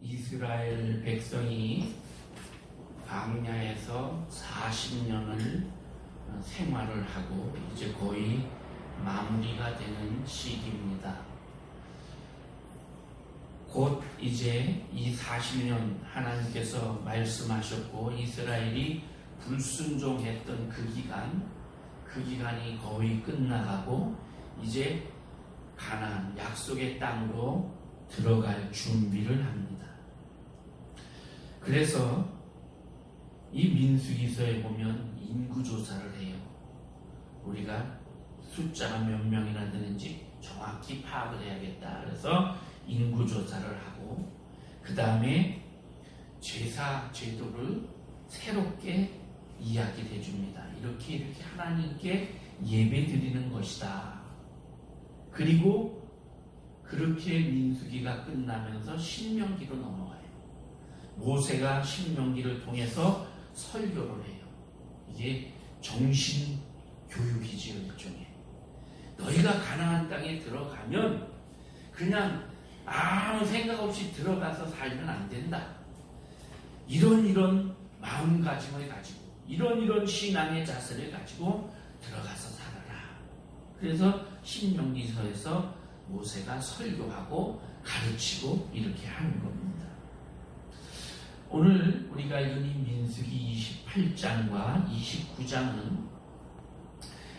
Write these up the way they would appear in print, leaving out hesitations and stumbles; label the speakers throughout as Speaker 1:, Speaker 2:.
Speaker 1: 이스라엘 백성이 광야에서 40년을 생활을 하고 이제 거의 마무리가 되는 시기입니다. 곧 이제 이 40년 하나님께서 말씀하셨고 이스라엘이 불순종했던 그 기간이 거의 끝나가고 이제 가나안 약속의 땅으로 들어갈 준비를 합니다. 그래서 이 민수기서에 보면 인구조사를 해요. 우리가 숫자가 몇 명이나 되는지 정확히 파악을 해야겠다. 그래서 인구조사를 하고 그 다음에 제사 제도를 새롭게 이야기를 해줍니다. 이렇게 하나님께 예배 드리는 것이다. 그리고 그렇게 민수기가 끝나면서 신명기로 넘어가요. 모세가 신명기를 통해서 설교를 해요. 이게 정신교육이지요, 일종의. 너희가 가나안 땅에 들어가면 그냥 아무 생각 없이 들어가서 살면 안 된다. 이런 마음가짐을 가지고 이런 신앙의 자세를 가지고 들어가서 살아라. 그래서 신명기서에서 모세가 설교하고 가르치고 이렇게 하는 겁니다. 오늘 우리가 읽은 이 민수기 28장과 29장은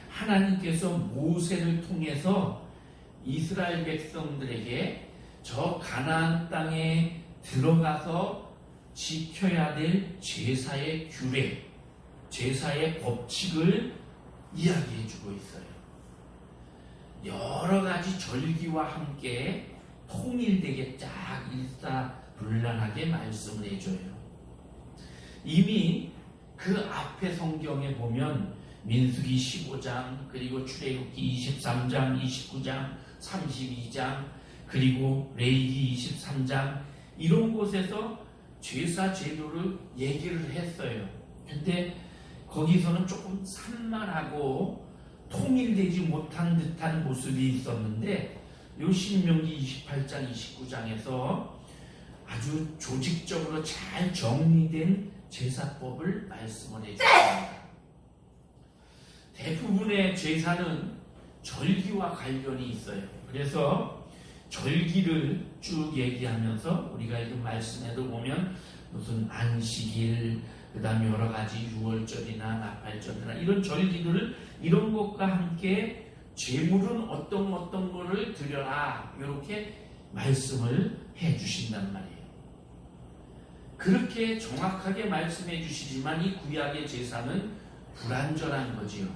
Speaker 1: 하나님께서 모세를 통해서 이스라엘 백성들에게 저 가나안 땅에 들어가서 지켜야 될 제사의 규례, 제사의 법칙을 이야기해 주고 있어요. 여러 가지 절기와 함께 통일되게 쫙 일사불란하게 말씀을 해줘요. 이미 그 앞에 성경에 보면 민수기 15장, 그리고 출애굽기 23장, 29장, 32장, 그리고 레위기 23장 이런 곳에서 제사 제도를 얘기를 했어요. 근데 거기서는 조금 산만하고 통일되지 못한 듯한 모습이 있었는데 요 신명기 28장, 29장에서 아주 조직적으로 잘 정리된 제사법을 말씀을 해주십니다. 대부분의 제사는 절기와 관련이 있어요. 그래서 절기를 쭉 얘기하면서 우리가 읽은 말씀에도 보면 무슨 안식일, 그 다음에 여러 가지 유월절이나 나팔절이나 이런 절기들을 이런 것과 함께 제물은 어떤 거를 드려라 이렇게 말씀을 해 주신단 말이에요. 그렇게 정확하게 말씀해 주시지만 이 구약의 제사는 불완전한 거지요.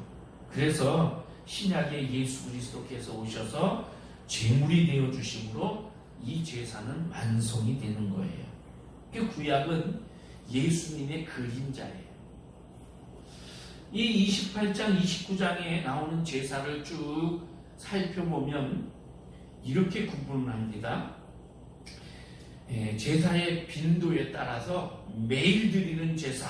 Speaker 1: 그래서 신약의 예수 그리스도께서 오셔서 제물이 되어 주심으로 이 제사는 완성이 되는 거예요. 그 구약은 예수님의 그림자예요. 이 28장, 29장에 나오는 제사를 쭉 살펴보면 이렇게 구분합니다. 제사의 빈도에 따라서 매일 드리는 제사,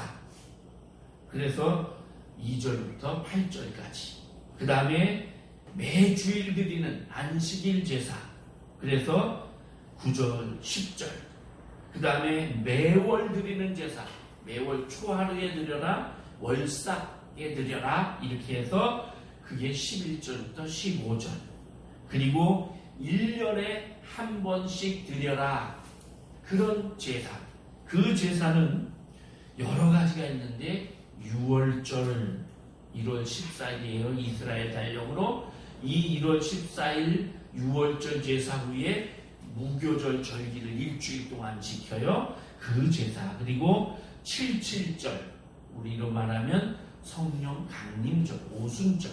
Speaker 1: 그래서 2절부터 8절까지, 그 다음에 매주일 드리는 안식일 제사, 그래서 9절, 10절, 그 다음에 매월 드리는 제사, 매월 초하루에 드려라, 월삭에 드려라, 이렇게 해서 그게 11절부터 15절, 그리고 1년에 한 번씩 드려라, 그런 제사. 그 제사는 여러 가지가 있는데 6월절 1월 14일이에요. 이스라엘 달력으로 이 1월 14일 6월절 제사 후에 무교절 절기를 일주일 동안 지켜요. 그 제사. 그리고 77절, 우리로 말하면 성령 강림절, 오순절,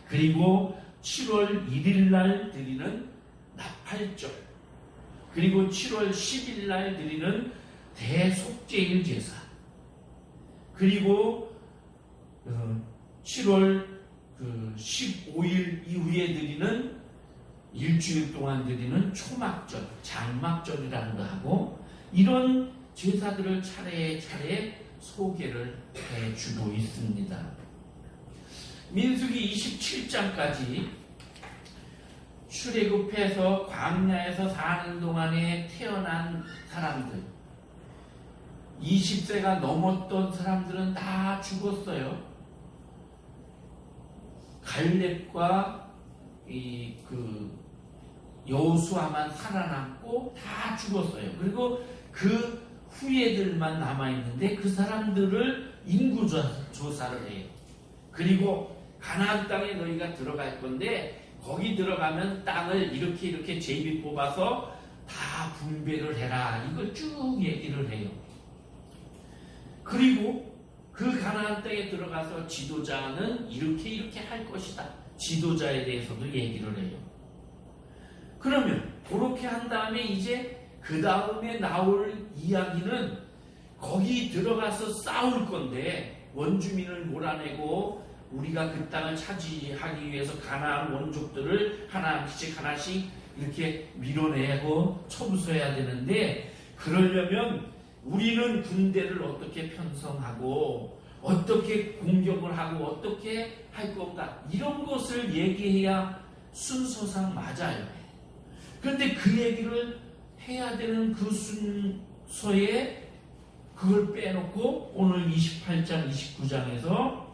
Speaker 1: 그리고 7월 1일 날 드리는 나팔절, 그리고 7월 10일 날 드리는 대속죄일 제사, 그리고 7월 15일 이후에 드리는 일주일 동안 드리는 초막절, 장막절이라는 거 하고 이런 제사들을 차례차례 소개를 해주고 있습니다. 민수기 27장까지 출애굽해서 광야에서 사는 동안에 태어난 사람들, 20세가 넘었던 사람들은 다 죽었어요. 갈렙과 여호수아만 살아남고 다 죽었어요. 그리고 그 후예들만 남아있는데 그 사람들을 인구조사를 해요. 그리고 가나안 땅에 너희가 들어갈 건데 거기 들어가면 땅을 이렇게 제비 뽑아서 다 분배를 해라. 이걸 쭉 얘기를 해요. 그리고 그 가나안 땅에 들어가서 지도자는 이렇게 할 것이다. 지도자에 대해서도 얘기를 해요. 그러면 그렇게 한 다음에 이제 그 다음에 나올 이야기는 거기 들어가서 싸울 건데 원주민을 몰아내고 우리가 그 땅을 차지하기 위해서 가나안 원족들을 하나씩 이렇게 밀어내고 처부숴야 되는데 그러려면 우리는 군대를 어떻게 편성하고 어떻게 공격을 하고 어떻게 할 건가 이런 것을 얘기해야 순서상 맞아요. 그런데 그 얘기를 해야 되는 그 순서에 그걸 빼놓고 오늘 28장 29장에서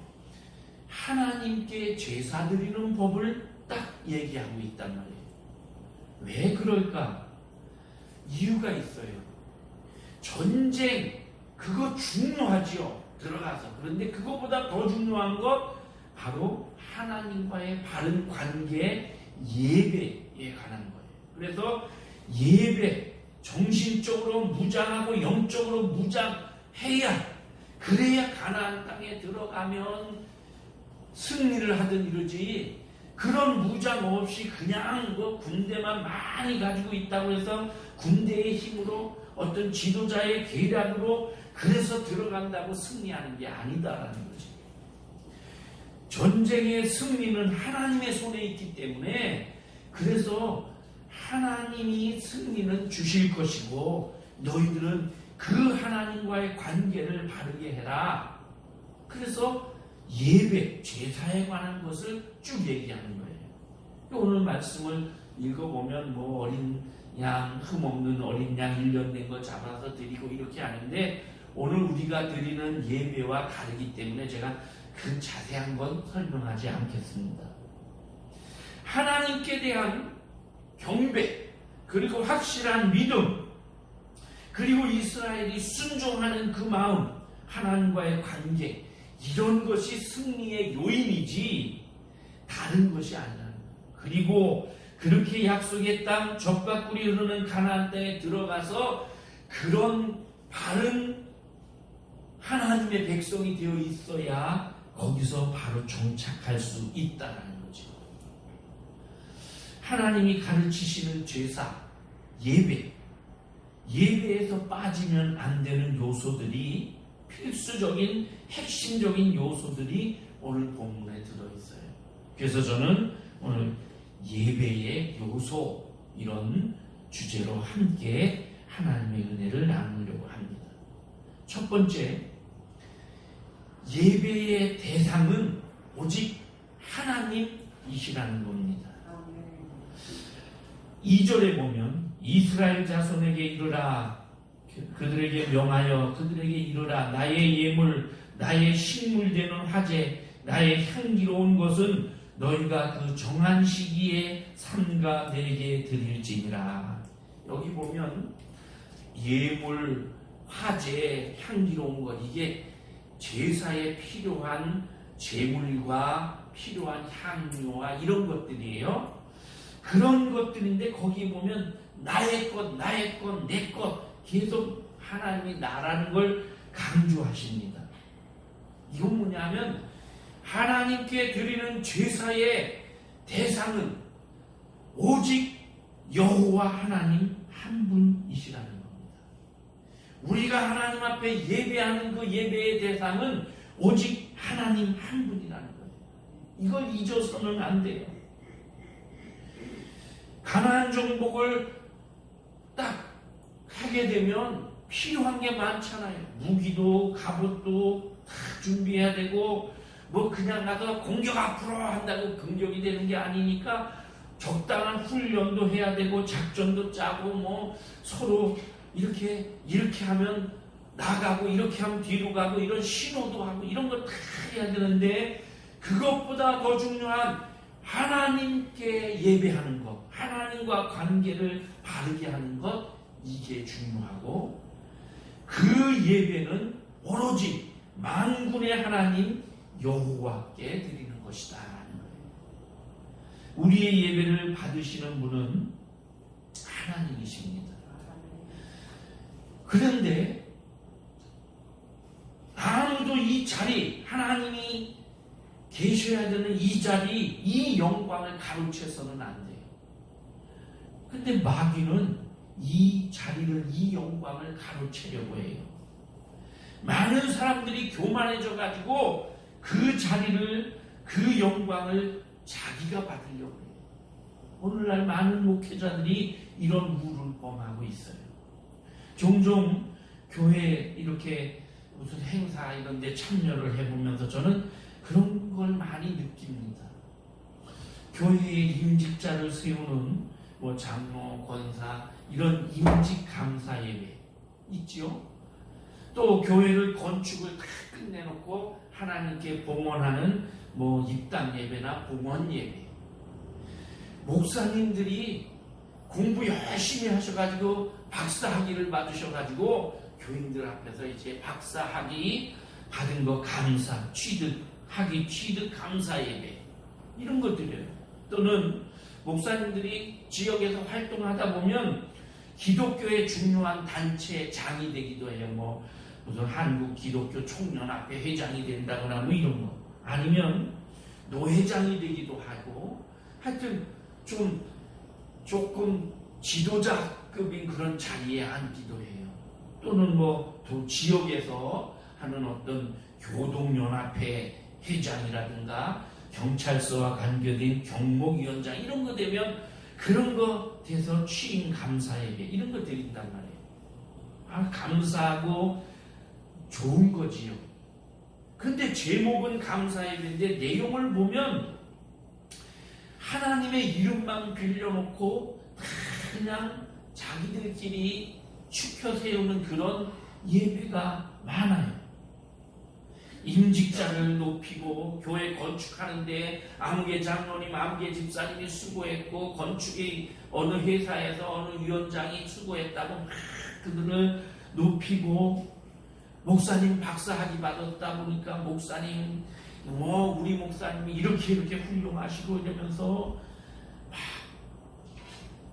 Speaker 1: 하나님께 제사 드리는 법을 딱 얘기하고 있단 말이에요. 왜 그럴까? 이유가 있어요. 전쟁 그거 중요하지요. 들어가서. 그런데 그것보다 더 중요한 것 바로 하나님과의 바른 관계 예배에 관한 거예요. 그래서 예배 정신적으로 무장하고 영적으로 무장해야 그래야 가나안 땅에 들어가면 승리를 하든 이러지 그런 무장 없이 그냥 뭐 군대만 많이 가지고 있다고 해서 군대의 힘으로 어떤 지도자의 계략으로 그래서 들어간다고 승리하는 게 아니다라는 거지. 전쟁의 승리는 하나님의 손에 있기 때문에 그래서 하나님이 승리는 주실 것이고 너희들은 그 하나님과의 관계를 바르게 해라. 그래서 예배, 제사에 관한 것을 쭉 얘기하는 거예요. 오늘 말씀을 읽어보면 뭐 어린 양, 흠없는 어린 양 1년 된 거 잡아서 드리고 이렇게 하는데 오늘 우리가 드리는 예배와 다르기 때문에 제가 그 자세한 건 설명하지 않겠습니다. 하나님께 대한 경배, 그리고 확실한 믿음, 그리고 이스라엘이 순종하는 그 마음, 하나님과의 관계, 이런 것이 승리의 요인이지 다른 것이 아니라는 거예요. 그리고 그렇게 약속의 땅 젖과 꿀이 흐르는 가나안 땅에 들어가서 그런 바른 하나님의 백성이 되어 있어야 거기서 바로 정착할 수 있다는 거죠. 하나님이 가르치시는 제사, 예배에서 빠지면 안 되는 요소들이 필수적인 핵심적인 요소들이 오늘 본문에 들어있어요. 그래서 저는 오늘 예배의 요소 이런 주제로 함께 하나님의 은혜를 나누려고 합니다. 첫 번째, 예배의 대상은 오직 하나님이시라는 겁니다. 2절에 보면 이스라엘 자손에게 이르라, 그들에게 명하여 그들에게 이르라, 나의 예물, 나의 식물되는 화제, 나의 향기로운 것은 너희가 그 정한 시기에 삼가 내게 드릴지니라. 여기 보면 예물, 화제, 향기로운 것, 이게 제사에 필요한 제물과 필요한 향료와 이런 것들이에요. 그런 것들인데 거기 보면 나의 것, 내 것 계속 하나님이 나라는 걸 강조하십니다. 이건 뭐냐면 하나님께 드리는 제사의 대상은 오직 여호와 하나님 한 분이시라는 겁니다. 우리가 하나님 앞에 예배하는 그 예배의 대상은 오직 하나님 한 분이라는 거예요. 이걸 잊어서는 안 돼요. 가나안 정복을 딱 하게 되면 필요한 게 많잖아요. 무기도 갑옷도 다 준비해야 되고 뭐 그냥 가서 공격 앞으로 한다고 공격이 되는 게 아니니까 적당한 훈련도 해야 되고 작전도 짜고 뭐 서로 이렇게 하면 나가고 이렇게 하면 뒤로 가고 이런 신호도 하고 이런 걸 다 해야 되는데 그것보다 더 중요한 하나님께 예배하는 것, 하나님과 관계를 바르게 하는 것, 이게 중요하고 그 예배는 오로지 만군의 하나님 여호와께 드리는 것이다 라는 거예요. 우리의 예배를 받으시는 분은 하나님이십니다. 그런데 아무도 이 자리, 하나님이 계셔야 되는 이 자리, 이 영광을 가로채서는 안 돼요. 근데 마귀는 이 자리를, 이 영광을 가로채려고 해요. 많은 사람들이 교만해져 가지고 그 자리를, 그 영광을 자기가 받으려고 해요. 오늘날 많은 목회자들이 이런 우를 범하고 있어요. 종종 교회 이렇게 무슨 행사 이런 데 참여를 해보면서 저는 그런 걸 많이 느낍니다. 교회에 임직자를 세우는 뭐 장로, 권사 이런 임직 감사 예배 있죠. 또 교회를 건축을 다 끝내놓고 하나님께 봉헌하는 뭐 입당 예배나 봉헌 예배. 목사님들이 공부 열심히 하셔가지고 박사학위를 받으셔가지고 교인들 앞에서 이제 박사학위 받은 거 감사, 학위 취득 감사 예배 이런 거 드려요. 또는 목사님들이 지역에서 활동하다 보면 기독교의 중요한 단체 장이 되기도 해요. 뭐 무슨 한국 기독교 총연합회 회장이 된다거나 뭐 이런 거, 아니면 노회장이 되기도 하고, 하여튼 조금 지도자급인 그런 자리에 앉기도 해요. 또는 뭐 지역에서 하는 어떤 교동연합회 회장이라든가 경찰서와 관계된 경목위원장 이런 거 되면 그런 거 돼서 취임 감사예배 이런 거 드린단 말이에요. 감사하고 좋은 거지요. 근데 제목은 감사예배인데 내용을 보면 하나님의 이름만 빌려놓고 그냥 자기들끼리 축혀 세우는 그런 예배가 많아요. 임직자를 높이고 교회 건축하는데 아무개 장로님, 아무개 집사님이 수고했고 건축의 어느 회사에서 어느 위원장이 수고했다고 막 그들을 높이고, 목사님 박사학위 받았다 보니까 목사님 우리 목사님이 이렇게 훌륭하시고 이러면서 막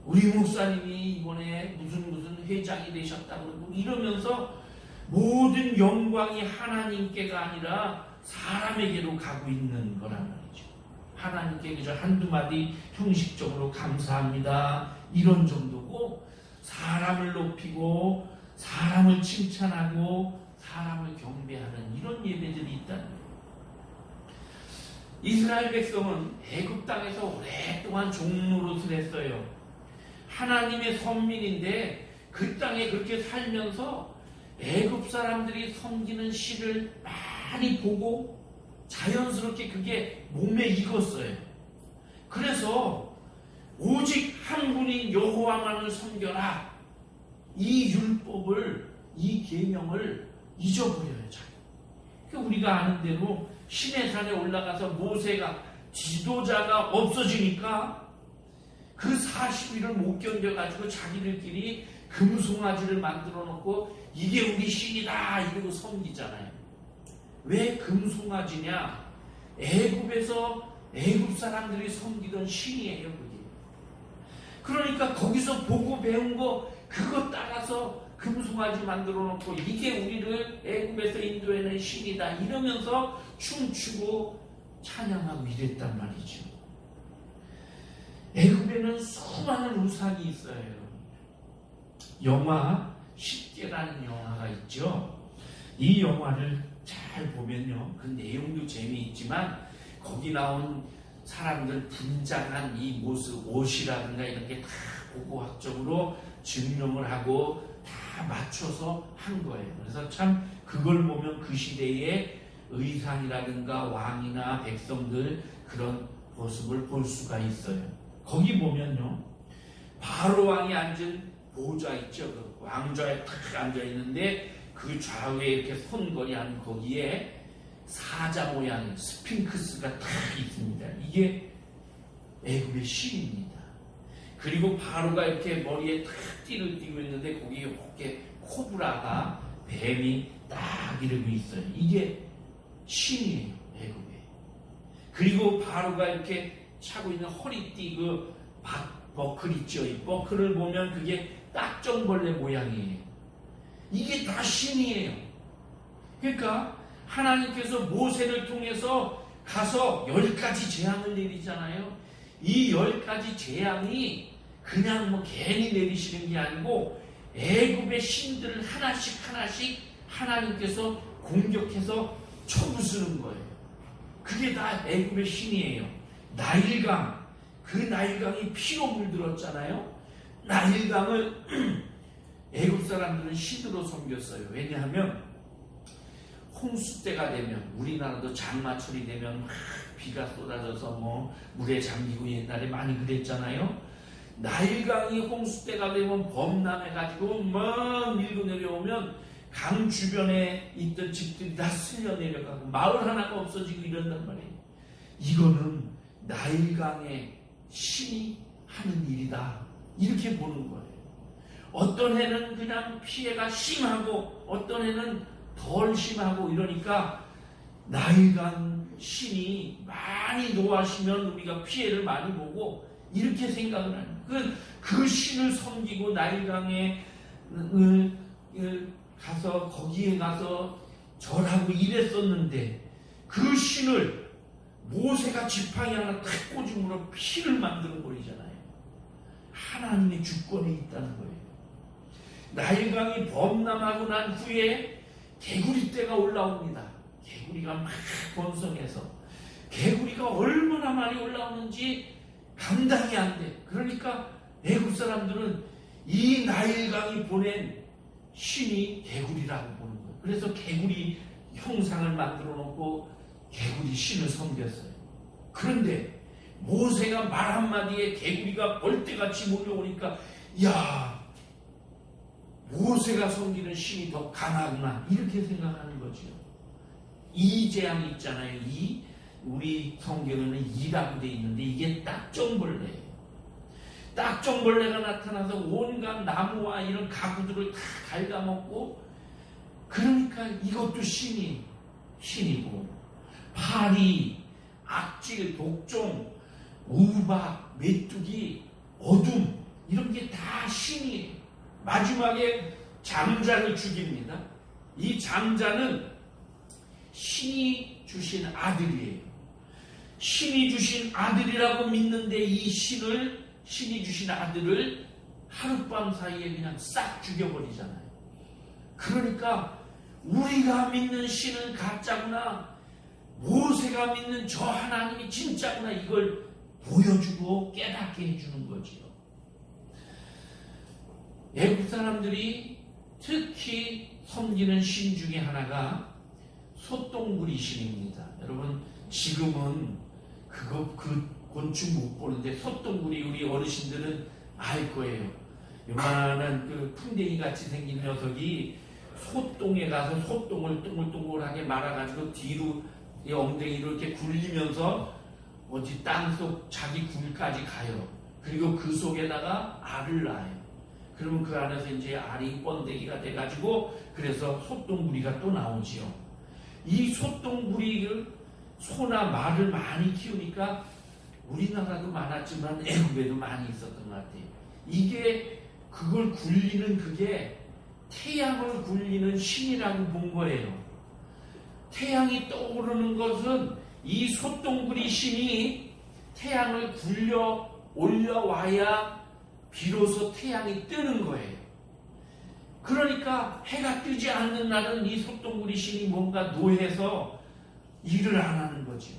Speaker 1: 우리 목사님이 이번에 무슨 회장이 되셨다고 이러면서 모든 영광이 하나님께가 아니라 사람에게로 가고 있는 거란 말이죠. 하나님께 그저 한두 마디 형식적으로 감사합니다 이런 정도고, 사람을 높이고 사람을 칭찬하고 사람을 경배하는 이런 예배들이 있다는 거예요. 이스라엘 백성은 애굽 땅에서 오랫동안 종노릇을 했어요. 하나님의 선민인데 그 땅에 그렇게 살면서 애굽 사람들이 섬기는 신을 많이 보고 자연스럽게 그게 몸에 익었어요. 그래서 오직 한 분인 여호와만을 섬겨라, 이 율법을, 이 계명을 잊어버려요. 그러니까 우리가 아는 대로 시내산에 올라가서 모세가 지도자가 없어지니까 그 40일을 못 견뎌가지고 자기들끼리 금송아지를 만들어 놓고 이게 우리 신이다 이러고 섬기잖아요. 왜 금송아지냐? 애굽에서 애굽 사람들이 섬기던 신이에요, 그게. 그러니까 거기서 보고 배운 거 그거 따라서 금송아지 만들어 놓고 이게 우리를 애굽에서 인도해낸 신이다 이러면서 춤추고 찬양하고 이랬단 말이죠. 애굽에는 수많은 우상이 있어요. 영화 십계라는 영화가 있죠. 이 영화를 잘 보면요, 그 내용도 재미있지만 거기 나온 사람들 분장한 이 모습, 옷이라든가 이런 게 다 고고학적으로 증명을 하고 다 맞춰서 한 거예요. 그래서 참 그걸 보면 그 시대의 의상이라든가 왕이나 백성들 그런 모습을 볼 수가 있어요. 거기 보면요, 바로 왕이 앉은 보좌 있죠. 그 왕좌에 탁 앉아 있는데 그 좌우에 이렇게 손거리한 거기에 사자 모양의 스핑크스가 탁 있습니다. 이게 애굽의 신입니다. 그리고 바로가 이렇게 머리에 탁 띠를 띠고 있는데 거기에 이렇게 코브라가 뱀이 딱 이러고 있어요. 이게 신이에요, 애굽에. 그리고 바로가 이렇게 차고 있는 허리띠 그 버클 있죠. 이 버클을 보면 그게 딱정벌레 모양이에요. 이게 다 신이에요. 그러니까 하나님께서 모세를 통해서 가서 10가지 재앙을 내리잖아요. 이 10가지 재앙이 그냥 뭐 괜히 내리시는 게 아니고 애굽의 신들을 하나씩 하나님께서 공격해서 쳐부수는 거예요. 그게 다 애굽의 신이에요. 나일강, 그 나일강이 피로 물들었잖아요. 나일강을 애굽 사람들은 신으로 섬겼어요. 왜냐하면 홍수 때가 되면, 우리나라도 장마철이 되면 막 비가 쏟아져서 뭐 물에 잠기고 옛날에 많이 그랬잖아요. 나일강이 홍수 때가 되면 범람해가지고 막 밀고 내려오면 강 주변에 있던 집들이 다 쓸려 내려가고 마을 하나가 없어지고 이런단 말이에요. 이거는 나일강의 신이 하는 일이다, 이렇게 보는 거예요. 어떤 해는 그냥 피해가 심하고 어떤 해는 덜 심하고 이러니까 나일강 신이 많이 노하시면 우리가 피해를 많이 보고 이렇게 생각을 하는 거예요. 그 신을 섬기고 나일강에 가서 거기에 가서 절하고 이랬었는데 그 신을 모세가 지팡이 하나 탁 꽂음으로 피를 만들어 버리잖아요. 하나님의 주권에 있다는 거예요. 나일강이 범람하고 난 후에 개구리 떼가 올라옵니다. 개구리가 막 번성해서 개구리가 얼마나 많이 올라오는지 감당이 안 돼. 그러니까 애굽 사람들은 이 나일강이 보낸 신이 개구리라고 보는 거예요. 그래서 개구리 형상을 만들어 놓고 개구리 신을 섬겼어요. 그런데 모세가 말 한마디에 개구리가 벌떼같이 몰려오니까 야, 모세가 섬기는 신이 더 강하구나, 이렇게 생각하는 거죠. 이 재앙이 있잖아요. 이 우리 성경에는 이라고 되어 있는데 이게 딱정벌레예요. 딱정벌레가 나타나서 온갖 나무와 이런 가구들을 다 갉아먹고, 그러니까 이것도 신이고 파리, 악질, 독종, 우박, 메뚜기, 어둠, 이런 게 다 신이에요. 마지막에 장자를 죽입니다. 이 장자는 신이 주신 아들이에요. 신이 주신 아들이라고 믿는데 이 신이 주신 아들을 하룻밤 사이에 그냥 싹 죽여버리잖아요. 그러니까 우리가 믿는 신은 가짜구나, 모세가 믿는 저 하나님이 진짜구나, 이걸 보여주고 깨닫게 해주는 거지요. 애국 사람들이 특히 섬기는 신 중에 하나가 솥동구리 신입니다. 여러분 지금은 그 곤충 못 보는데 솥동구리 우리 어르신들은 알 거예요. 요만한 그 풍뎅이 같이 생긴 녀석이 솥동에 가서 솥동을 동글동글하게 말아가지고 뒤로 이 엉덩이로 이렇게 굴리면서 어디 땅속 자기 굴까지 가요. 그리고 그 속에다가 알을 낳아요. 그러면 그 안에서 이제 알이 번데기가 돼가지고 그래서 솥동구리가 또 나오지요. 이 솥동구리를 소나 말을 많이 키우니까 우리나라도 많았지만 애굽에도 많이 있었던 것 같아요. 이게 그걸 굴리는 그게 태양을 굴리는 신이라고 본 거예요. 태양이 떠오르는 것은 이 솥동구리 신이 태양을 굴려 올려와야 비로소 태양이 뜨는 거예요. 그러니까 해가 뜨지 않는 날은 이 솥동구리 신이 뭔가 노해서 일을 안 하는 거죠.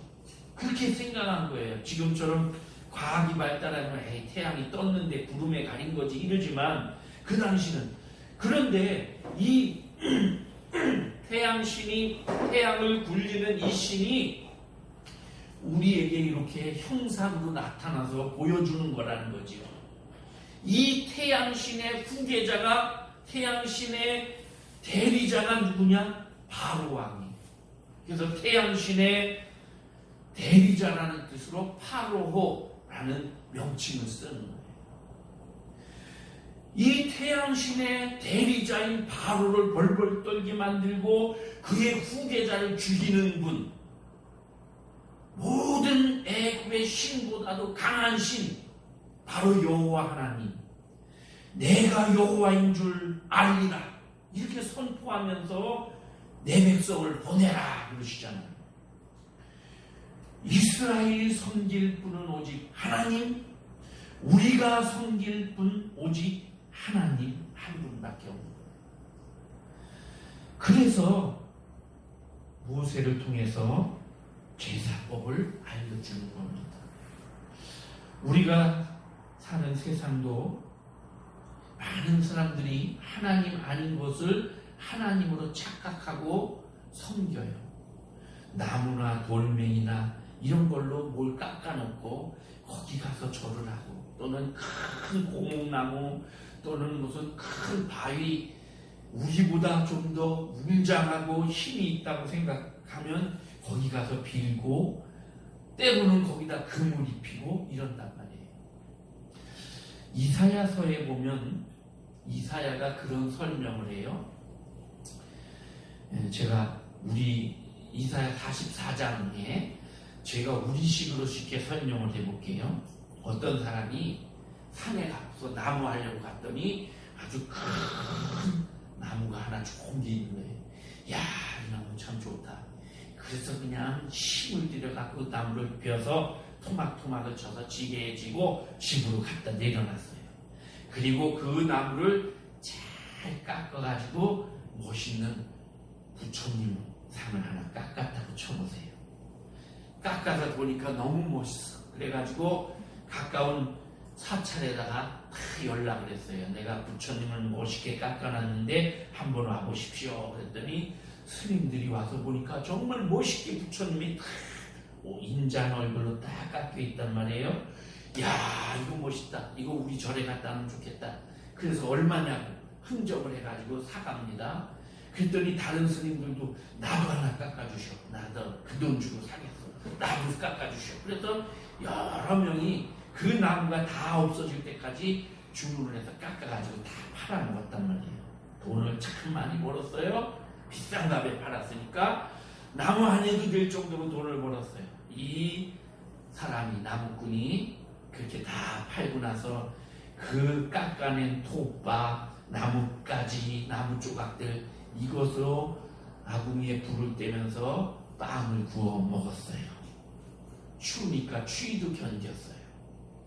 Speaker 1: 그렇게 생각한 거예요. 지금처럼 과학이 발달하면 에이, 태양이 떴는데 구름에 가린 거지 이러지만 그 당시는, 그런데 이 태양신이, 태양을 굴리는 이 신이 우리에게 이렇게 형상으로 나타나서 보여주는 거라는 거지요. 이 태양신의 후계자가, 태양신의 대리자가 누구냐? 바로 왕이에요. 그래서 태양신의 대리자라는 뜻으로 파로호라는 명칭을 쓰는 거예요. 이 태양신의 대리자인 바로를 벌벌 떨게 만들고 그의 후계자를 죽이는 분, 모든 애굽의 신보다도 강한 신, 바로 여호와 하나님, 내가 여호와인 줄 알리라, 이렇게 선포하면서 내 백성을 보내라 그러시잖아요. 이스라엘이 섬길 분은 오직 하나님, 우리가 섬길 분 오직 하나님 한 분밖에 없는 거예요. 그래서 모세를 통해서 제사법을 알려주는 겁니다. 우리가 사는 세상도 많은 사람들이 하나님 아닌 것을 하나님으로 착각하고 섬겨요. 나무나 돌멩이나 이런 걸로 뭘 깎아놓고 거기 가서 절을 하고, 또는 큰 고목나무, 또는 무슨 큰 바위, 우리보다 좀 더 웅장하고 힘이 있다고 생각하면 거기 가서 빌고, 때로는 거기다 금을 입히고 이런단 말이에요. 이사야서에 보면 이사야가 그런 설명을 해요. 제가 우리 이사야 44장에 제가 우리식으로 쉽게 설명을 해볼게요. 어떤 사람이 산에 가서 나무 하려고 갔더니 아주 큰 나무가 하나 좋은 게 있는 거예요. 야, 이 나무 참 좋다. 그래서 그냥 힘을 들여갖고 나무를 베어서 토막토막을 쳐서 지게에 지고 집으로 갖다 내려놨어요. 그리고 그 나무를 잘 깎아가지고 멋있는 부처님 상을 하나 깎았다 붙여보세요. 깎아서 보니까 너무 멋있어. 그래가지고 가까운 사찰에다가 다 연락을 했어요. 내가 부처님을 멋있게 깎아놨는데 한번 와보십시오. 그랬더니 스님들이 와서 보니까 정말 멋있게 부처님이 다 인자한 얼굴로 딱 깎여 있단 말이에요. 야, 이거 멋있다. 이거 우리 절에 갖다 하면 좋겠다. 그래서 얼마냐고 흥정을 해가지고 사갑니다. 그랬더니 다른 스님들도 나도 하나 깎아주셔. 나도 그 돈 주고 사겠어. 나도 깎아주셔. 그래서 여러 명이 그 나무가 다 없어질 때까지 주문을 해서 깎아가지고 다 팔아먹었단 말이에요. 돈을 참 많이 벌었어요. 비싼 값에 팔았으니까 나무 안 해도 될 정도로 돈을 벌었어요. 이 사람이, 나무꾼이 그렇게 다 팔고 나서 그 깎아낸 톱바, 나뭇가지, 나무 조각들, 이것으로 아궁이에 불을 떼면서 빵을 구워 먹었어요. 추우니까 추위도 견뎠어요.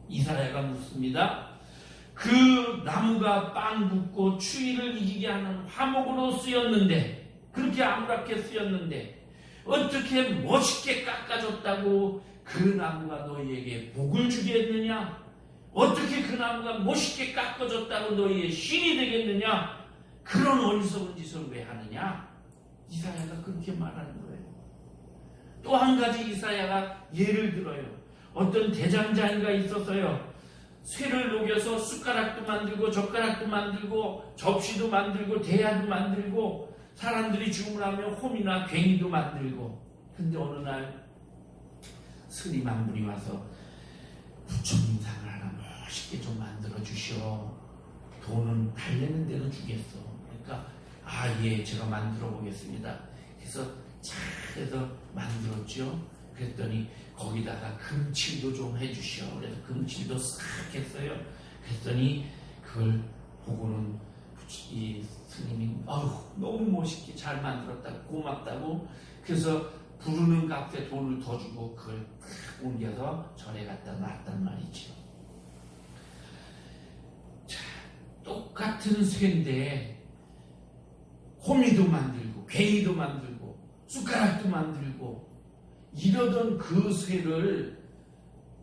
Speaker 1: 이사야가 묻습니다. 그 나무가 빵 굽고 추위를 이기게 하는 화목으로 쓰였는데, 그렇게 아무렇게 쓰였는데 어떻게 멋있게 깎아줬다고 그 나무가 너희에게 복을 주겠느냐? 어떻게 그 나무가 멋있게 깎아줬다고 너희의 신이 되겠느냐? 그런 어리석은 짓을 왜 하느냐? 이사야가 그렇게 말하는 거예요. 또 한 가지 이사야가 예를 들어요. 어떤 대장장이가 있었어요. 쇠를 녹여서 숟가락도 만들고 젓가락도 만들고 접시도 만들고 대야도 만들고 사람들이 주문하면 홈이나 괭이도 만들고. 근데 어느 날 스님 한 분이 와서 부처님 상을 하나 멋있게 좀 만들어 주시오. 돈은 달래는 대로 주겠어. 그러니까 예, 제가 만들어 보겠습니다. 그래서 잘해서 만들었죠. 그랬더니 거기다가 금칠도 좀 해주시오. 그래서 금칠도 싹 했어요. 그랬더니 그걸 보고는 이 스님이 너무 멋있게 잘 만들었다고 고맙다고, 그래서 부르는 값에 돈을 더 주고 그걸 탁 옮겨서 절에 갖다 놨단 말이죠. 자, 똑같은 쇠인데 호미도 만들고 괭이도 만들고 숟가락도 만들고 이러던 그 쇠를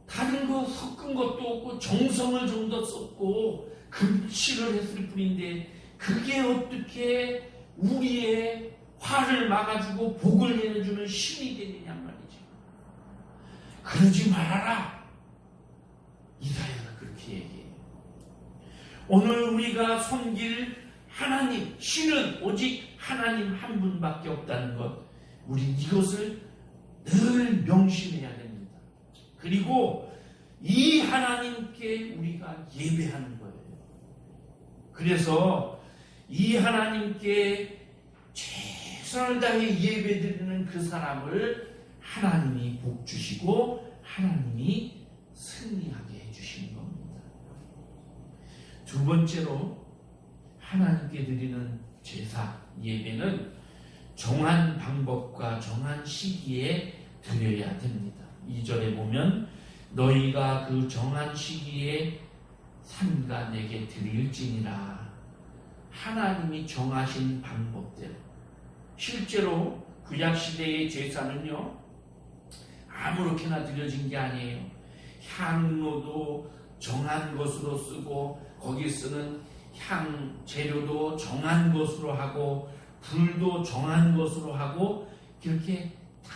Speaker 1: 다른 거 섞은 것도 없고 정성을 좀 더 썼고 금칠을 했을 뿐인데 그게 어떻게 우리의 화를 막아주고 복을 내려주는 신이 되느냐 말이죠. 그러지 말아라. 이사야는 그렇게 얘기해요. 오늘 우리가 섬길 하나님, 신은 오직 하나님 한 분밖에 없다는 것, 우리 이것을 늘 명심해야 됩니다. 그리고 이 하나님께 우리가 예배하는 거예요. 그래서 이 하나님께 최선을 다해 예배드리는 그 사람을 하나님이 복 주시고 하나님이 승리하게 해주시는 겁니다. 두 번째로 하나님께 드리는 제사, 예배는 정한 방법과 정한 시기에 드려야 됩니다. 2절에 보면 너희가 그 정한 시기에 삼가 내게 드릴지니라. 하나님이 정하신 방법대로. 실제로 구약시대의 제사는요, 아무렇게나 드려진 게 아니에요. 향로도 정한 것으로 쓰고 거기 쓰는 향 재료도 정한 것으로 하고 불도 정한 것으로 하고 그렇게 다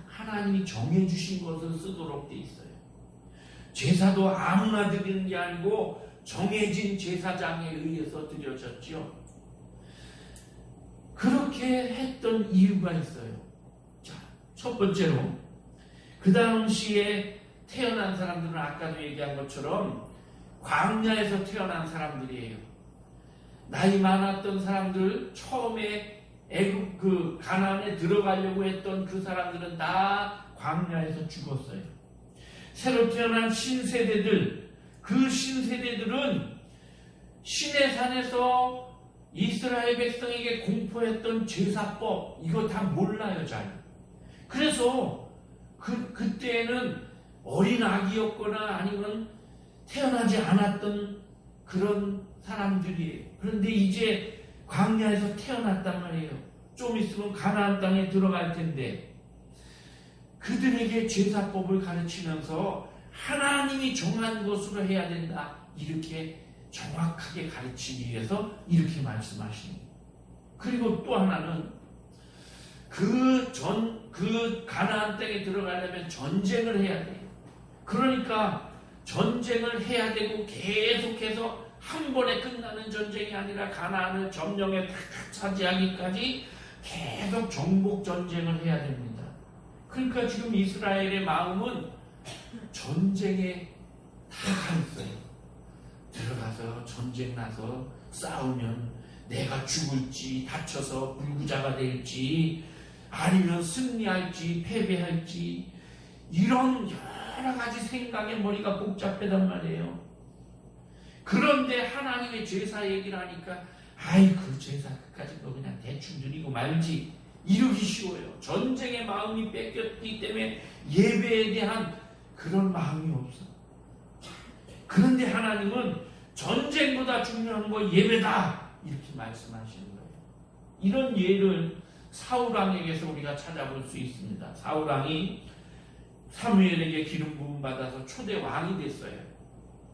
Speaker 1: 하나님이 정해주신 것을 쓰도록 돼 있어요. 제사도 아무나 드리는 게 아니고 정해진 제사장에 의해서 드려졌죠. 그렇게 했던 이유가 있어요. 자, 첫 번째로 그 당시에 태어난 사람들은 아까도 얘기한 것처럼 광야에서 태어난 사람들이에요. 나이 많았던 사람들, 처음에 애굽 가나안에 들어가려고 했던 그 사람들은 다 광야에서 죽었어요. 새로 태어난 신세대들, 그 신세대들은 신의 산에서 이스라엘 백성에게 공포했던 제사법, 이거 다 몰라요, 잘. 그래서 그때는 어린 아기였거나 아니면 태어나지 않았던 그런 사람들이에요. 그런데 이제 광야에서 태어났단 말이에요. 좀 있으면 가나안 땅에 들어갈 텐데 그들에게 제사법을 가르치면서 하나님이 정한 것으로 해야 된다, 이렇게 정확하게 가르치기 위해서 이렇게 말씀하시는 거예요. 그리고 또 하나는 그 가나안 땅에 들어가려면 전쟁을 해야 돼요. 그러니까 전쟁을 해야 되고 계속해서 한 번에 끝나는 전쟁이 아니라 가나안을 점령해 탁 차지하기까지 계속 정복 전쟁을 해야 됩니다. 그러니까 지금 이스라엘의 마음은 전쟁에 다 가있어요. 들어가서 전쟁 나서 싸우면 내가 죽을지 다쳐서 불구자가 될지 아니면 승리할지 패배할지 이런 여러 가지 생각에 머리가 복잡하단 말이에요. 그런데 하나님의 제사 얘기를 하니까 아이 그 제사 끝까지 너 그냥 대충 드리고 말지, 이러기 쉬워요. 전쟁의 마음이 뺏겼기 때문에 예배에 대한 그런 마음이 없어. 그런데 하나님은 전쟁보다 중요한 거 예배다, 이렇게 말씀하시는 거예요. 이런 예를 사울왕에게서 우리가 찾아볼 수 있습니다. 사울왕이 사무엘에게 기름 부음 받아서 초대 왕이 됐어요.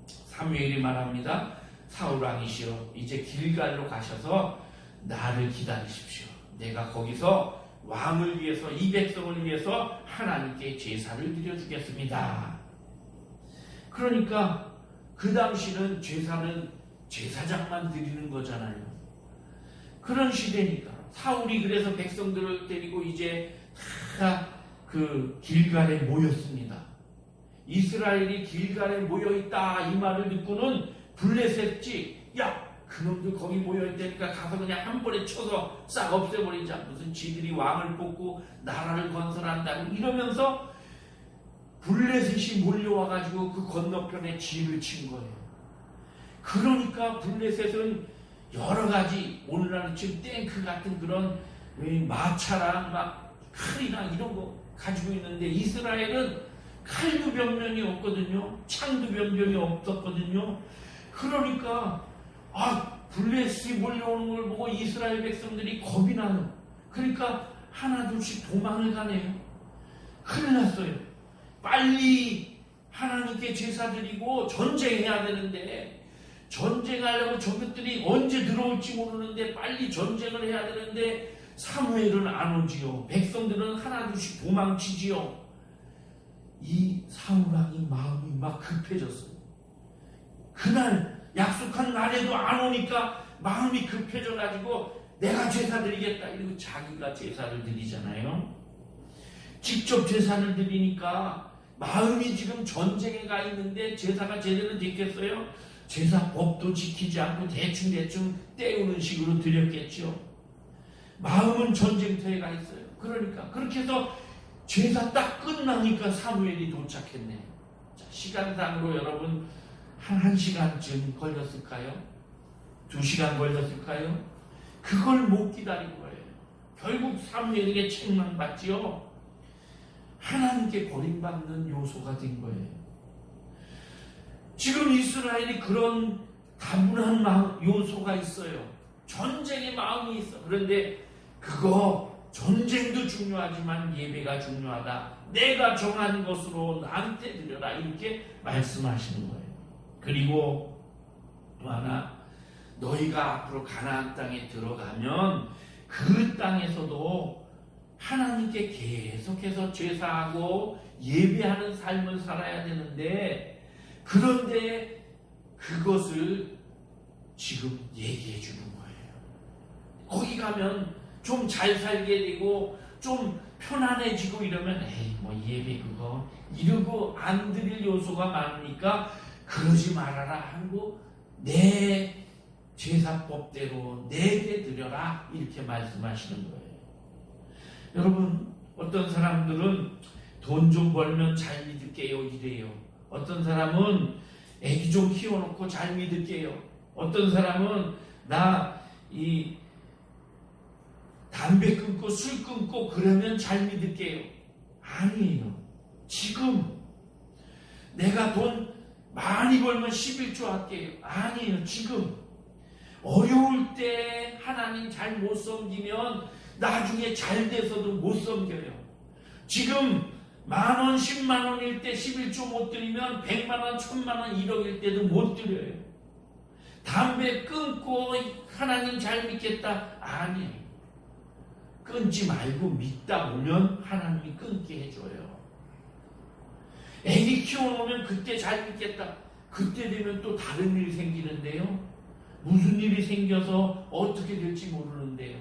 Speaker 1: 사무엘이 말합니다. 사울왕이시여, 이제 길갈로 가셔서 나를 기다리십시오. 내가 거기서 왕을 위해서, 이 백성을 위해서 하나님께 제사를 드려주겠습니다. 그러니까 그 당시는 제사는 제사장만 드리는 거잖아요. 그런 시대니까 사울이 그래서 백성들을 데리고 이제 다 그 길갈에 모였습니다. 이스라엘이 길갈에 모여있다, 이 말을 듣고는 블레셋지, 야 그놈들 거기 모여있다니까 가서 그냥 한 번에 쳐서 싹 없애버리자, 무슨 지들이 왕을 뽑고 나라를 건설한다고 이러면서 블레셋이 몰려와가지고 그 건너편에 진을 친 거예요. 그러니까 블레셋은 여러 가지, 오늘날은 지금 탱크 같은 그런 마차랑 막 칼이나 이런 거 가지고 있는데 이스라엘은 칼도 변변이 없거든요. 창도 변변이 없었거든요. 그러니까 블레셋이 몰려오는 걸 보고 이스라엘 백성들이 겁이 나요. 그러니까 하나둘씩 도망을 가네요. 큰일 났어요. 빨리 하나님께 제사 드리고 전쟁해야 되는데, 전쟁하려고 저것들이 언제 들어올지 모르는데 빨리 전쟁을 해야 되는데 사무엘은 안 오지요. 백성들은 하나둘씩 도망치지요. 이 사울왕이 마음이 막 급해졌어요. 그날 약속한 날에도 안 오니까 마음이 급해져가지고 내가 제사 드리겠다 이러고 자기가 제사를 드리잖아요. 직접 제사를 드리니까 마음이 지금 전쟁에 가 있는데 제사가 제대로 됐겠어요? 제사법도 지키지 않고 대충 때우는 식으로 드렸겠죠. 마음은 전쟁터에 가 있어요. 그러니까 그렇게 해서 제사 딱 끝나니까 사무엘이 도착했네요. 자, 시간상으로 여러분 한 1시간쯤 걸렸을까요? 2시간 걸렸을까요? 그걸 못 기다린 거예요. 결국 사무엘에게 책망받지요. 하나님께 버림받는 요소가 된 거예요. 지금 이스라엘이 그런 다분한 요소가 있어요. 전쟁의 마음이 있어. 그런데 그거 전쟁도 중요하지만 예배가 중요하다. 내가 정한 것으로 나한테 드려라. 이렇게 말씀하시는 거예요. 그리고 또 하나, 너희가 앞으로 가나안 땅에 들어가면 그 땅에서도 하나님께 계속해서 제사하고 예배하는 삶을 살아야 되는데, 그런데 그것을 지금 얘기해 주는 거예요. 거기 가면 좀 잘 살게 되고 좀 편안해지고 이러면 에이 뭐 예배 그거 이러고 안 드릴 요소가 많으니까 그러지 말아라 하고 내 제사법대로 내게 드려라 이렇게 말씀하시는 거예요. 여러분, 어떤 사람들은 돈 좀 벌면 잘 믿을게요 이래요. 어떤 사람은 애기 좀 키워놓고 잘 믿을게요. 어떤 사람은 나 이 담배 끊고 술 끊고 그러면 잘 믿을게요. 아니에요. 지금 내가 돈 많이 벌면 11조 할게요. 아니에요. 지금 어려울 때 하나님 잘 못 섬기면 나중에 잘 돼서도 못 섬겨요. 지금 10,000원, 100,000원일 때 11조 못 드리면 100만원, 1,000만원, 1억일 때도 못 드려요. 담배 끊고 하나님 잘 믿겠다? 아니에요. 끊지 말고 믿다 보면 하나님이 끊게 해줘요. 애기 키워놓으면 그때 잘 믿겠다. 그때 되면 또 다른 일이 생기는데요. 무슨 일이 생겨서 어떻게 될지 모르는데요.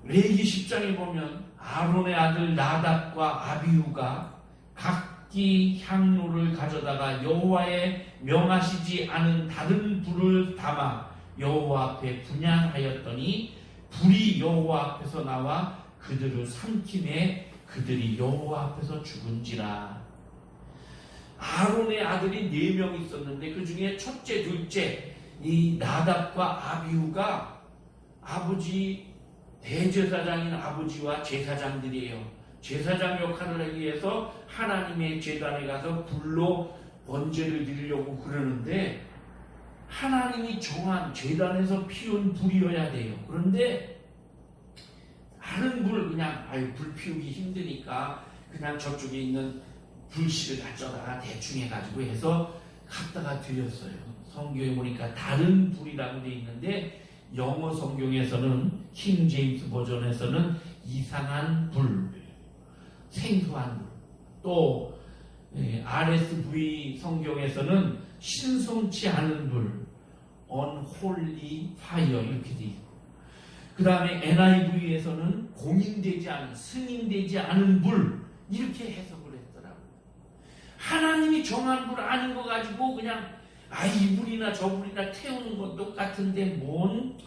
Speaker 1: 레위기 10장에 보면 아론의 아들 나답과 아비후가 각기 향로를 가져다가 여호와의 명하시지 않은 다른 불을 담아 여호와 앞에 분향하였더니 불이 여호와 앞에서 나와 그들을 삼킴에 그들이 여호와 앞에서 죽은지라. 아론의 아들이 4명 있었는데 그 중에 첫째, 둘째 이 나답과 아비후가 아버지 대제사장인 아버지와 제사장들이에요. 제사장 역할을 하기 위해서 하나님의 제단에 가서 불로 번제를 드리려고 그러는데 하나님이 정한 제단에서 피운 불이어야 돼요. 그런데 다른 불 그냥 불 피우기 힘드니까 그냥 저쪽에 있는 불씨를 가져다가 대충 해가지고 해서 갖다가 드렸어요. 성경에 보니까 다른 불이라고 돼 있는데 영어 성경에서는 킹 제임스 버전에서는 이상한 불, 생소한 불, 또 RSV 성경에서는 신성치 않은 불, unholy fire 이렇게 돼 있고, 그 다음에 NIV에서는 공인되지 않은, 승인되지 않은 불 이렇게 해석을 했더라고요. 하나님이 정한 불 아닌 거 가지고 그냥 이 불이나 저 불이나 태우는 건 똑같은데 뭔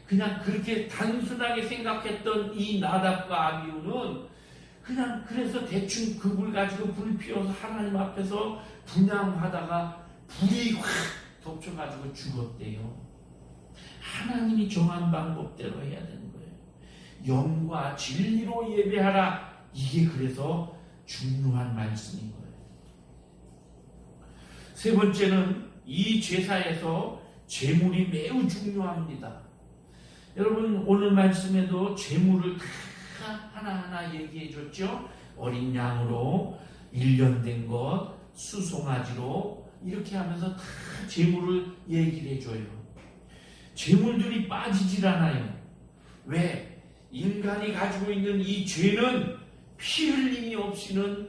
Speaker 1: 그냥 그렇게 단순하게 생각했던 이 나답과 아비후는 그냥 그래서 대충 그 불 가지고 불 피워서 하나님 앞에서 분향하다가 불이 확 덮쳐가지고 죽었대요. 하나님이 정한 방법대로 해야 되는 거예요. 영과 진리로 예배하라. 이게 그래서 중요한 말씀인 거예요. 세 번째는 이 제사에서 제물이 매우 중요합니다. 여러분 오늘 말씀에도 제물을 다 하나하나 얘기해 줬죠. 어린 양으로 1년 된 것, 수송아지로 이렇게 하면서 다 제물을 얘기를 해줘요. 제물들이 빠지질 않아요. 왜? 인간이 가지고 있는 이 죄는 피 흘림이 없이는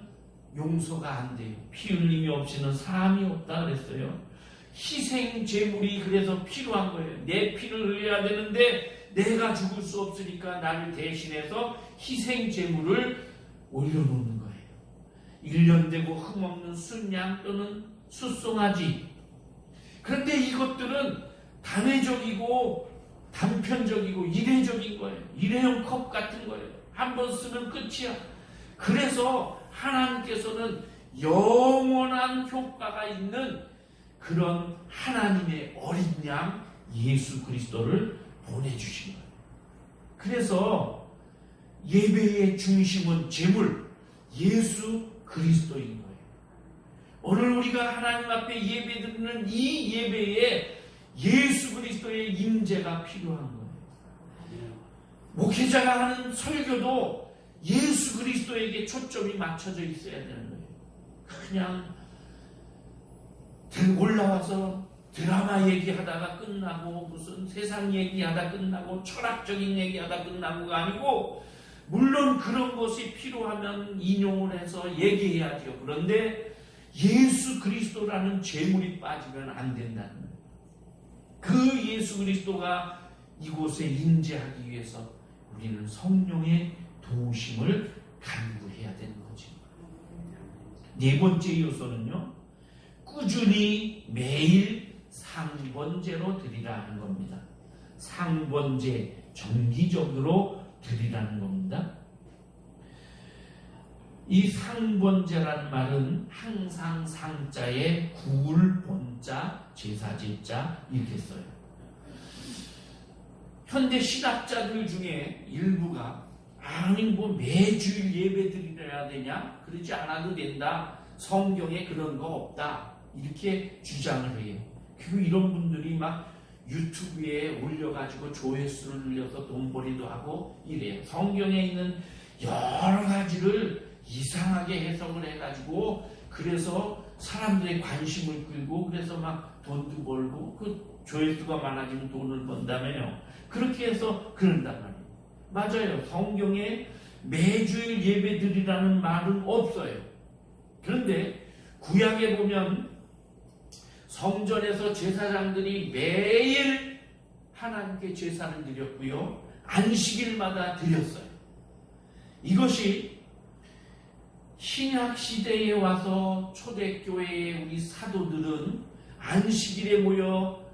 Speaker 1: 용서가 안 돼요. 피 흘림이 없이는 사함이 없다 그랬어요. 희생 제물이 그래서 필요한 거예요. 내 피를 흘려야 되는데 내가 죽을 수 없으니까 나를 대신해서 희생 제물을 올려놓는 거예요. 1년 되고 흠없는 순양 또는 숫송아지. 그런데 이것들은 단회적이고 단편적이고 일회적인 거예요. 일회용 컵 같은 거예요. 한 번 쓰면 끝이야. 그래서 하나님께서는 영원한 효과가 있는 그런 하나님의 어린 양 예수 그리스도를 보내주신 거예요. 그래서 예배의 중심은 제물 예수 그리스도인 거예요. 오늘 우리가 하나님 앞에 예배드리는 이 예배에 예수 그리스도의 임재가 필요한 거예요. 목회자가 하는 설교도 예수 그리스도에게 초점이 맞춰져 있어야 되는 거예요. 그냥 올라와서 드라마 얘기하다가 끝나고 무슨 세상 얘기하다 끝나고 철학적인 얘기하다 끝나고가 아니고, 물론 그런 것이 필요하면 인용을 해서 얘기해야죠. 그런데 예수 그리스도라는 제물이 빠지면 안 된다는 거예요. 그 예수 그리스도가 이곳에 임재하기 위해서 우리는 성령의 도우심을 간구해야 되는 거죠. 네 번째 요소는요, 꾸준히 매일 상번제로 드리라는 겁니다. 상번제, 정기적으로 드리라는 겁니다. 이 상번제라는 말은 항상 상자에 구울 본자, 제사제자 이렇게 써요. 현대 신학자들 중에 일부가 아니 뭐 매주일 예배 드려야 되냐? 그러지 않아도 된다. 성경에 그런 거 없다. 이렇게 주장을 해요. 그리고 이런 분들이 막 유튜브에 올려가지고 조회수를 늘려서 돈벌이도 하고 이래요. 성경에 있는 여러 가지를 이상하게 해석을 해가지고 그래서 사람들의 관심을 끌고 그래서 막 돈도 벌고 그 조회수가 많아지면 돈을 번다며요. 그렇게 해서 그런단 말이에요. 맞아요. 성경에 매주일 예배 드리라는 말은 없어요. 그런데 구약에 보면 성전에서 제사장들이 매일 하나님께 제사를 드렸고요. 안식일마다 드렸어요. 이것이 신약시대에 와서 초대교회의 우리 사도들은 안식일에 모여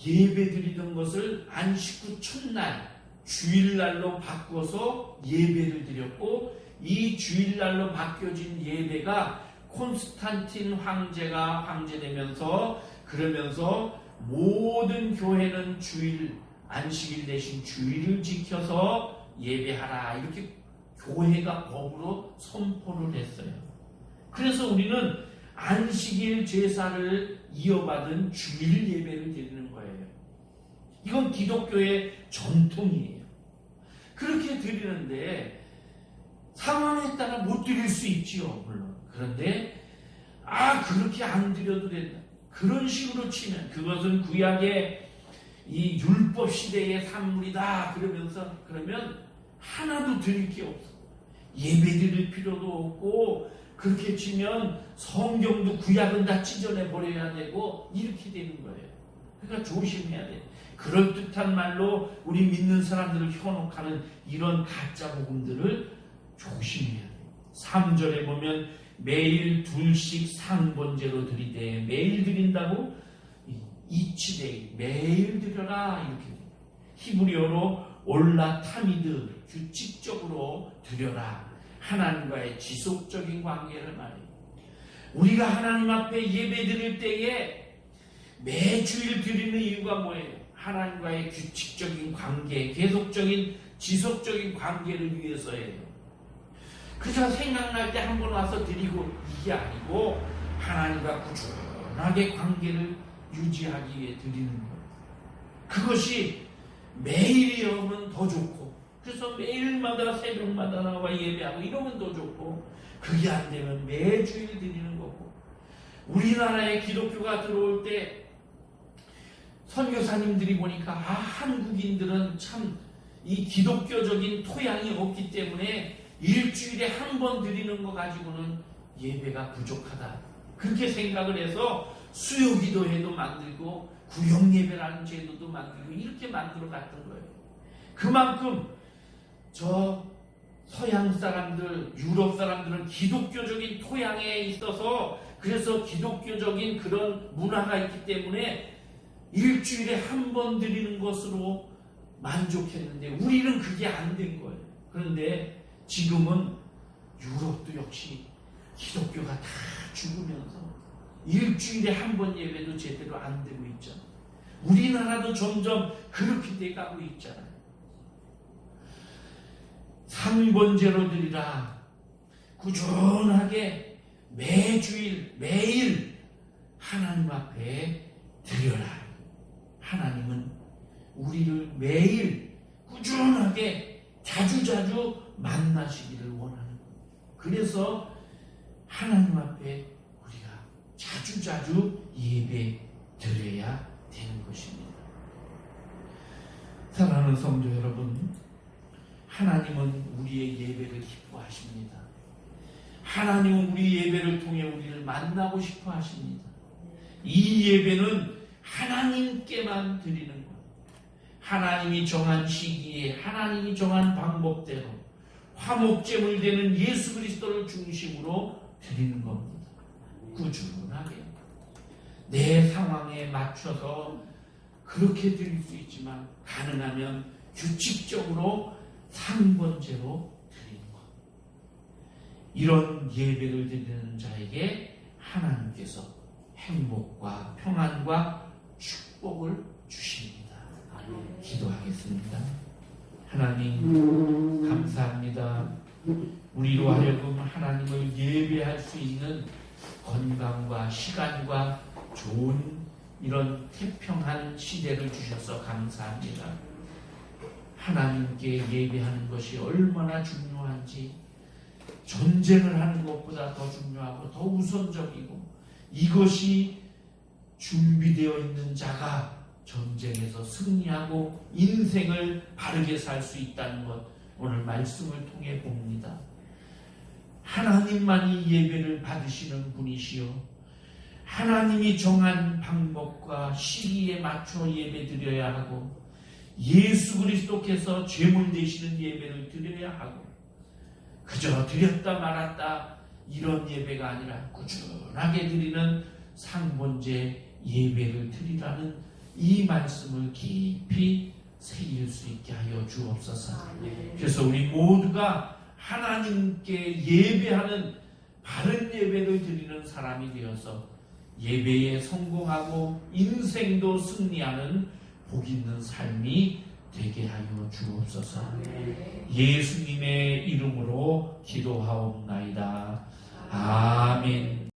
Speaker 1: 예배드리던 것을 안식 후 첫날 주일날로 바꿔서 예배를 드렸고, 이 주일날로 바뀌어진 예배가 콘스탄틴 황제가 황제되면서 그러면서 모든 교회는 주일, 안식일 대신 주일을 지켜서 예배하라 이렇게 교회가 법으로 선포를 했어요. 그래서 우리는 안식일 제사를 이어받은 주일 예배를 드리는 거예요. 이건 기독교의 전통이에요. 그렇게 드리는데 상황에 따라 못 드릴 수 있지요, 물론. 그런데 그렇게 안 드려도 된다. 그런 식으로 치면 그것은 구약의 이 율법 시대의 산물이다. 그러면 하나도 드릴 게 없어. 예배 드릴 필요도 없고, 그렇게 치면 성경도 구약은 다 찢어내 버려야 되고 이렇게 되는 거예요. 그러니까 조심해야 돼. 그럴듯한 말로 우리 믿는 사람들을 현혹하는 이런 가짜 복음들을 조심해야 돼. 3절에 보면 매일 둘씩 상번제로 드리되, 매일 드린다고 이치데이 매일 드려라 이렇게 돼요. 히브리어로 올라타미드 규칙적으로 드려라. 하나님과의 지속적인 관계를 말해요. 우리가 하나님 앞에 예배 드릴 때에 매주일 드리는 이유가 뭐예요? 하나님과의 규칙적인 관계, 계속적인 지속적인 관계를 위해서예요. 그저 생각날 때 한 번 와서 드리고 이게 아니고 하나님과 꾸준하게 관계를 유지하기 위해 드리는 거예요. 그것이 매일이면 더 좋고, 그래서 매일마다 새벽마다 나와 예배하고 이러면 더 좋고, 그게 안 되면 매주일 드리는 거고. 우리나라에 기독교가 들어올 때 선교사님들이 보니까 한국인들은 참 이 기독교적인 토양이 없기 때문에 일주일에 한 번 드리는 거 가지고는 예배가 부족하다. 그렇게 생각을 해서 수요기도회도 만들고 구역예배라는 제도도 만들고 이렇게 만들어 갔던 거예요. 그만큼 저 서양 사람들, 유럽 사람들은 기독교적인 토양에 있어서 그래서 기독교적인 그런 문화가 있기 때문에 일주일에 한 번 드리는 것으로 만족했는데 우리는 그게 안 된 거예요. 그런데 지금은 유럽도 역시 기독교가 다 죽으면서 일주일에 한 번 예배도 제대로 안 되고 있잖아요. 우리나라도 점점 그렇게 돼가고 있잖아요. 상번제로 드리라. 꾸준하게 매주일 매일 하나님 앞에 드려라. 하나님은 우리를 매일 꾸준하게 자주자주 만나시기를 원하는 거예요. 그래서 하나님 앞에 우리가 자주자주 예배 드려야 되는 것입니다. 사랑하는 성도 여러분, 하나님은 우리의 예배를 기뻐하십니다. 하나님은 우리 예배를 통해 우리를 만나고 싶어 하십니다. 이 예배는 하나님께만 드리는 것. 하나님이 정한 시기에 하나님이 정한 방법대로 화목제물 되는 예수 그리스도를 중심으로 드리는 겁니다. 꾸준하게 내 상황에 맞춰서 그렇게 드릴 수 있지만 가능하면 규칙적으로 상번제로 드리는 것. 이런 예배를 드리는 자에게 하나님께서 행복과 평안과 축복을 주십니다. 기도하겠습니다. 하나님 감사합니다. 우리로 하여금 하나님을 예배할 수 있는 건강과 시간과 좋은 이런 태평한 시대를 주셔서 감사합니다. 하나님께 예배하는 것이 얼마나 중요한지, 전쟁을 하는 것보다 더 중요하고 더 우선적이고, 이것이 준비되어 있는 자가 전쟁에서 승리하고 인생을 바르게 살 수 있다는 것, 오늘 말씀을 통해 봅니다. 하나님만이 예배를 받으시는 분이시요, 하나님이 정한 방법과 시기에 맞춰 예배 드려야 하고, 예수 그리스도께서 제물 되시는 예배를 드려야 하고, 그저 드렸다 말았다 이런 예배가 아니라 꾸준하게 드리는 상번제 예배를 드리라는 이 말씀을 깊이 새길 수 있게 하여 주옵소서. 그래서 우리 모두가 하나님께 예배하는 바른 예배를 드리는 사람이 되어서 예배에 성공하고 인생도 승리하는 복 있는 삶이 되게 하여 주옵소서. 예수님의 이름으로 기도하옵나이다. 아멘.